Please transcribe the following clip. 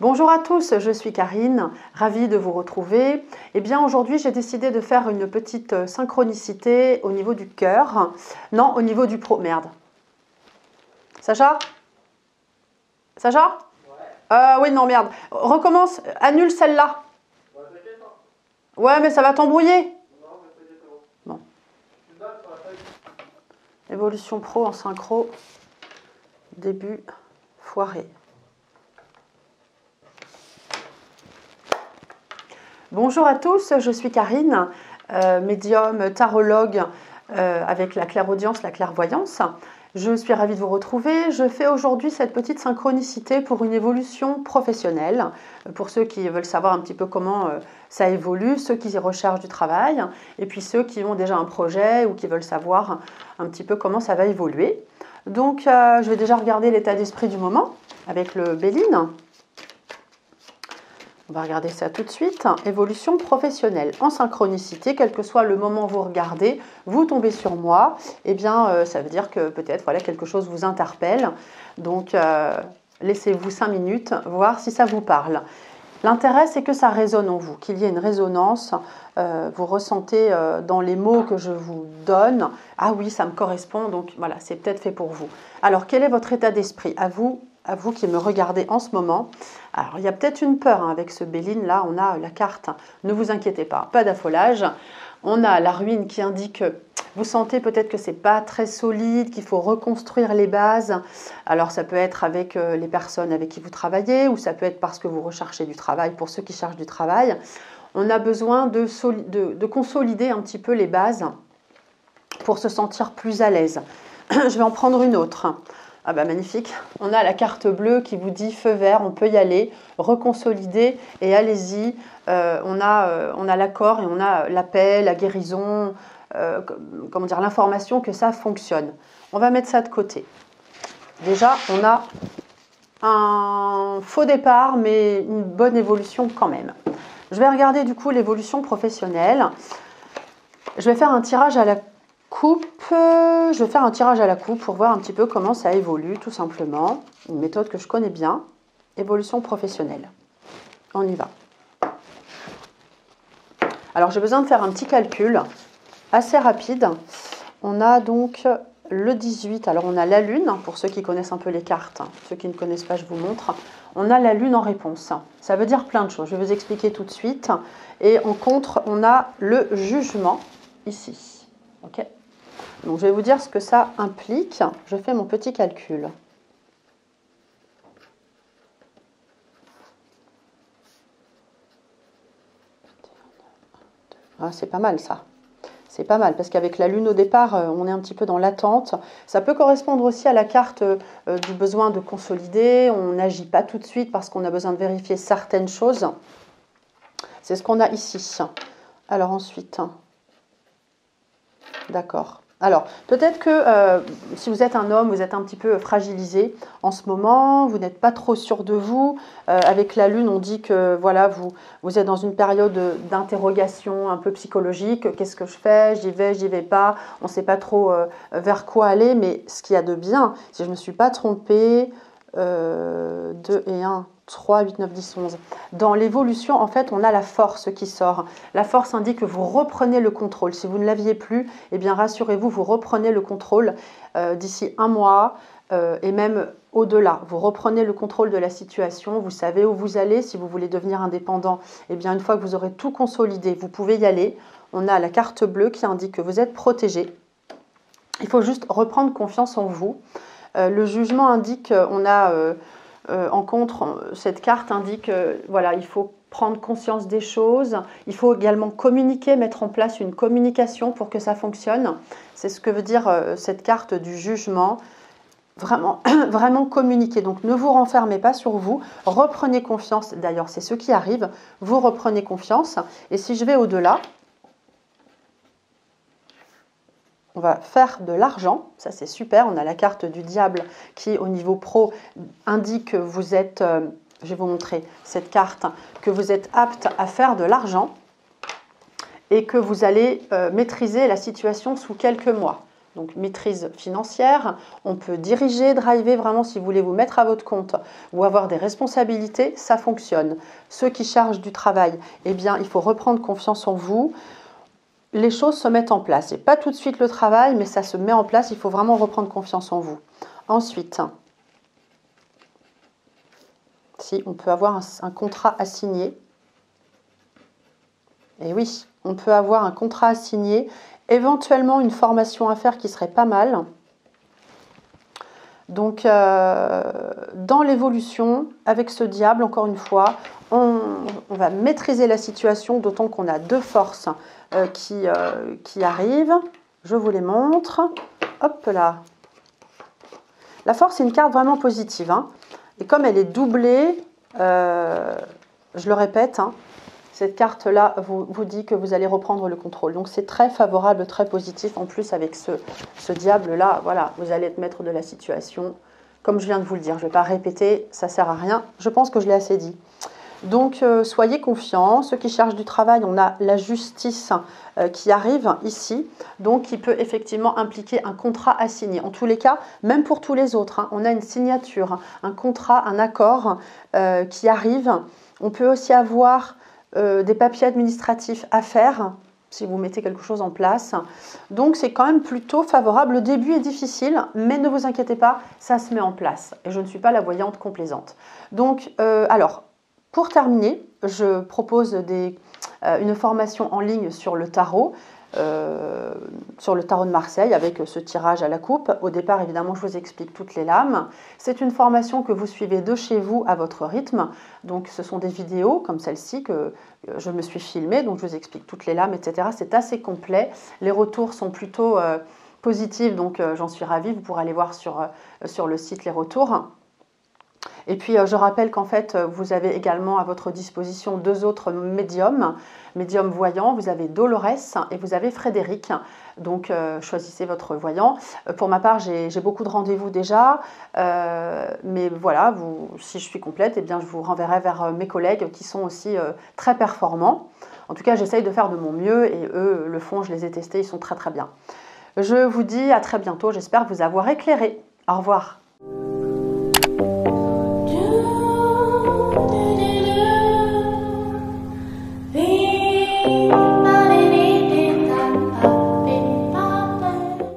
Bonjour à tous, je suis Karine, ravie de vous retrouver. Eh bien aujourd'hui j'ai décidé de faire une petite synchronicité au niveau du cœur. Non, au niveau du pro... Merde. Sacha? Sacha? Oui, non, merde. Recommence, annule celle-là. Ouais, mais ça va t'embrouiller. Bon. Évolution pro en synchro. Début foiré. Bonjour à tous, je suis Karine, médium tarologue avec la clairaudience, la clairvoyance. Je suis ravie de vous retrouver. Je fais aujourd'hui cette petite synchronicité pour une évolution professionnelle, pour ceux qui veulent savoir un petit peu comment ça évolue, ceux qui recherchent du travail, et puis ceux qui ont déjà un projet ou qui veulent savoir un petit peu comment ça va évoluer. Donc je vais déjà regarder l'état d'esprit du moment avec le Béline. On va regarder ça tout de suite. Évolution professionnelle en synchronicité, quel que soit le moment où vous regardez, vous tombez sur moi, eh bien ça veut dire que peut-être voilà, quelque chose vous interpelle. Donc laissez-vous 5 minutes, voir si ça vous parle. L'intérêt, c'est que ça résonne en vous, qu'il y ait une résonance. Vous ressentez dans les mots que je vous donne, ah oui, ça me correspond, donc voilà, c'est peut-être fait pour vous. Alors, quel est votre état d'esprit? À vous qui me regardez en ce moment. Alors, il y a peut-être une peur avec ce Béline. Là, on a la carte. Ne vous inquiétez pas d'affolage. On a la ruine qui indique, vous sentez peut-être que c'est pas très solide, qu'il faut reconstruire les bases. Alors, ça peut être avec les personnes avec qui vous travaillez ou ça peut être parce que vous recherchez du travail, pour ceux qui cherchent du travail. On a besoin de consolider un petit peu les bases pour se sentir plus à l'aise. Je vais en prendre une autre. Ah bah magnifique, on a la carte bleue qui vous dit feu vert, on peut y aller, reconsolider et allez-y. On a l'accord et on a la paix, la guérison, comment dire, l'information que ça fonctionne. On va mettre ça de côté. Déjà, on a un faux départ, mais une bonne évolution quand même. Je vais regarder du coup l'évolution professionnelle. Je vais faire un tirage à la coupe, pour voir un petit peu comment ça évolue, tout simplement. Une méthode que je connais bien, évolution professionnelle. On y va. Alors, j'ai besoin de faire un petit calcul assez rapide. On a donc le 18. Alors, on a la Lune, pour ceux qui connaissent un peu les cartes. Ceux qui ne connaissent pas, je vous montre. On a la Lune en réponse. Ça veut dire plein de choses. Je vais vous expliquer tout de suite. Et en contre, on a le jugement ici. Ok ? Donc, je vais vous dire ce que ça implique. Je fais mon petit calcul. Ah, c'est pas mal ça. C'est pas mal parce qu'avec la Lune au départ, on est un petit peu dans l'attente. Ça peut correspondre aussi à la carte du besoin de consolider. On n'agit pas tout de suite parce qu'on a besoin de vérifier certaines choses. C'est ce qu'on a ici. Alors ensuite, d'accord. Alors, peut-être que si vous êtes un homme, vous êtes un petit peu fragilisé en ce moment, vous n'êtes pas trop sûr de vous. Avec la Lune, on dit que voilà, vous êtes dans une période d'interrogation un peu psychologique. Qu'est-ce que je fais? J'y vais pas. On ne sait pas trop vers quoi aller. Mais ce qu'il y a de bien, si je ne me suis pas trompée, 2 et 1, 3, 8, 9, 10, 11. Dans l'évolution, en fait, on a la force qui sort. La force indique que vous reprenez le contrôle. Si vous ne l'aviez plus, eh bien, rassurez-vous, vous reprenez le contrôle d'ici un mois et même au-delà. Vous reprenez le contrôle de la situation. Vous savez où vous allez. Si vous voulez devenir indépendant, eh bien, une fois que vous aurez tout consolidé, vous pouvez y aller. On a la carte bleue qui indique que vous êtes protégé. Il faut juste reprendre confiance en vous. Le jugement indique, on a en contre, cette carte indique, voilà, il faut prendre conscience des choses. Il faut également communiquer, mettre en place une communication pour que ça fonctionne. C'est ce que veut dire cette carte du jugement. Vraiment, vraiment communiquer. Donc ne vous renfermez pas sur vous. Reprenez confiance. D'ailleurs, c'est ce qui arrive. Vous reprenez confiance. Et si je vais au-delà, on va faire de l'argent, ça c'est super. On a la carte du diable qui au niveau pro indique que vous êtes, je vais vous montrer cette carte, que vous êtes apte à faire de l'argent et que vous allez maîtriser la situation sous quelques mois. donc maîtrise financière. On peut diriger, driver, vraiment si vous voulez vous mettre à votre compte ou avoir des responsabilités, ça fonctionne. Ceux qui chargent du travail, eh bien, il faut reprendre confiance en vous. Les choses se mettent en place. Et pas tout de suite le travail, mais ça se met en place. Il faut vraiment reprendre confiance en vous. Ensuite, si on peut avoir un contrat à signer. Et oui, on peut avoir un contrat à signer, éventuellement une formation à faire qui serait pas mal. Donc, dans l'évolution, avec ce diable, encore une fois, on va maîtriser la situation, d'autant qu'on a deux forces qui arrivent. Je vous les montre. Hop là. La force, c'est une carte vraiment positive, hein. Et comme elle est doublée, je le répète, hein, cette carte-là vous dit que vous allez reprendre le contrôle. Donc c'est très favorable, très positif. En plus, avec ce diable-là, voilà, vous allez être maître de la situation. Comme je viens de vous le dire, je ne vais pas répéter, ça ne sert à rien. Je pense que je l'ai assez dit. Donc soyez confiants. Ceux qui cherchent du travail, on a la justice qui arrive ici. Donc qui peut effectivement impliquer un contrat à signer. En tous les cas, même pour tous les autres, hein, on a une signature, un contrat, un accord qui arrive. On peut aussi avoir des papiers administratifs à faire si vous mettez quelque chose en place. Donc c'est quand même plutôt favorable. Le début est difficile, mais ne vous inquiétez pas, ça se met en place. Et je ne suis pas la voyante complaisante. Donc, alors, pour terminer, je propose une formation en ligne sur le tarot de Marseille avec ce tirage à la coupe. Au départ, évidemment, je vous explique toutes les lames. C'est une formation que vous suivez de chez vous à votre rythme. Donc, ce sont des vidéos comme celle-ci que je me suis filmée. Donc, je vous explique toutes les lames, etc. C'est assez complet. Les retours sont plutôt positifs, donc j'en suis ravie. Vous pourrez aller voir sur le site les retours. Et puis, je rappelle qu'en fait, vous avez également à votre disposition deux autres médiums voyants. Vous avez Dolores et vous avez Frédéric. Donc, choisissez votre voyant. Pour ma part, j'ai beaucoup de rendez-vous déjà. Mais voilà, si je suis complète, eh bien, je vous renverrai vers mes collègues qui sont aussi très performants. En tout cas, j'essaye de faire de mon mieux et eux le font. Je les ai testés, ils sont très très bien. Je vous dis à très bientôt. J'espère vous avoir éclairé. Au revoir.